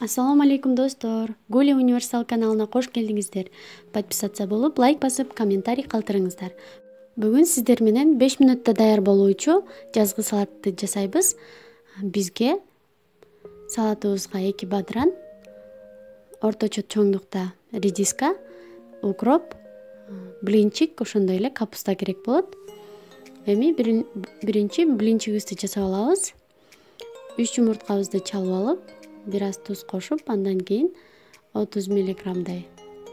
Ассаламу алейкум достор. Гули универсал каналына кош келдиңиздер. Подписаться болуп, лайк басып, комментарий калтырыңыздар. Бүгүн сиздер менен 5 мүнөттө даяр болуучу жазгы салатты жасайбыз. Бизге салатыбызга 2 бадран, орточо чоңдукта редиска, укроп, блинчик, ошондой эле капуста керек болот. Эми биринчи блинчигибизди жасап алабыз. 3 жумурткабызды чалып алып, бир аз туз кошуп, андан кийин 30 мг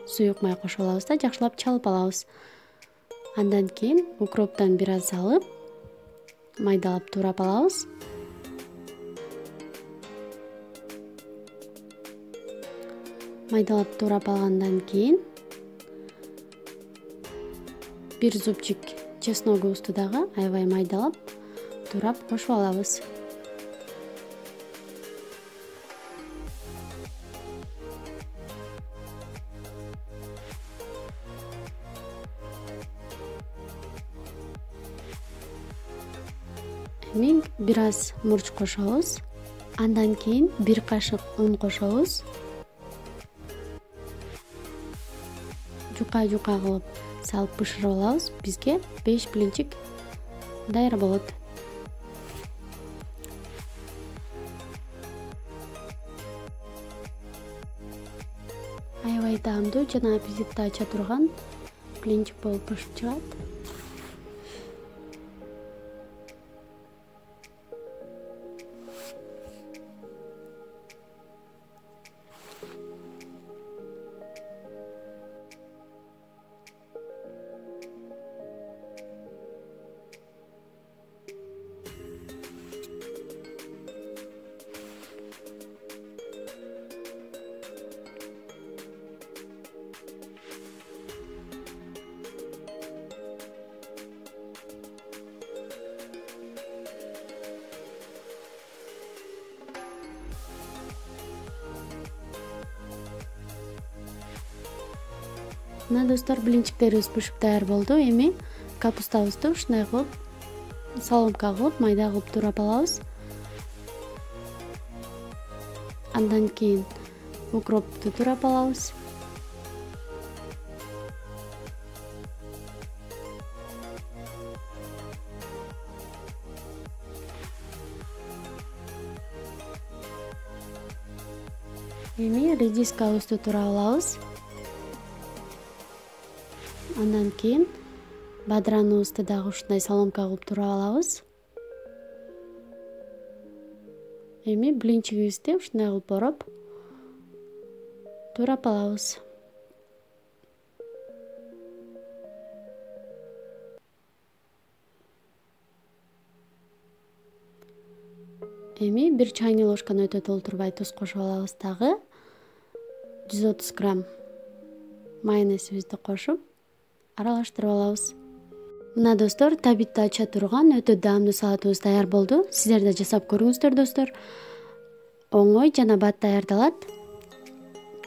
суюк май кошуп алабыз да жакшылап чалып алабыз. Андан кийин укроптон бир аз алып, майдалап туурап алабыз. Майдалап туурап алгандан кийин бир зубчик чесногубузду дагы аябай майдалап туурап кошуп алабыз. Эми бир аз мурч кошобуз. Андан кийин 1 кашык un кошобуз. Жука кылып салып бышырып алабыз. Бизге 5 блинчик даяр болот. Аябай даамдуу жана аппетитти ача турган блинчик болуп бышып чыгат. Мына достор, блинчиктерибиз бышып даяр болду. Эми капустабызды ушундай кылып соломка кылып майда кылып туурап алабыз. Андан кийин укропту туурап алабыз. Эми редискабызды туурап алабыз. Андан кийин бадраныбызды дагы ушундай соломка кылып туурап алабыз. Эми блинчигибизди ушундай кылып ороп туурап алабыз. Эми 1 чайный ложканы өтө толтурбай туз кошуп алабыз дагы. 130 грамм майонезибизди кошуп аралаштырып алабыз. Мына достор, табитти ача турган өтө даамдуу салатыбыз даяр болду. Сиздер да жасап көрүңүздөр достор. Оңой жана бат даярдалат.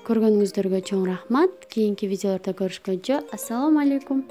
Көргөнүңүздөргө чоң рахмат. Кийинки видеолордо көрүшкөнчө, ассаламу алейкум.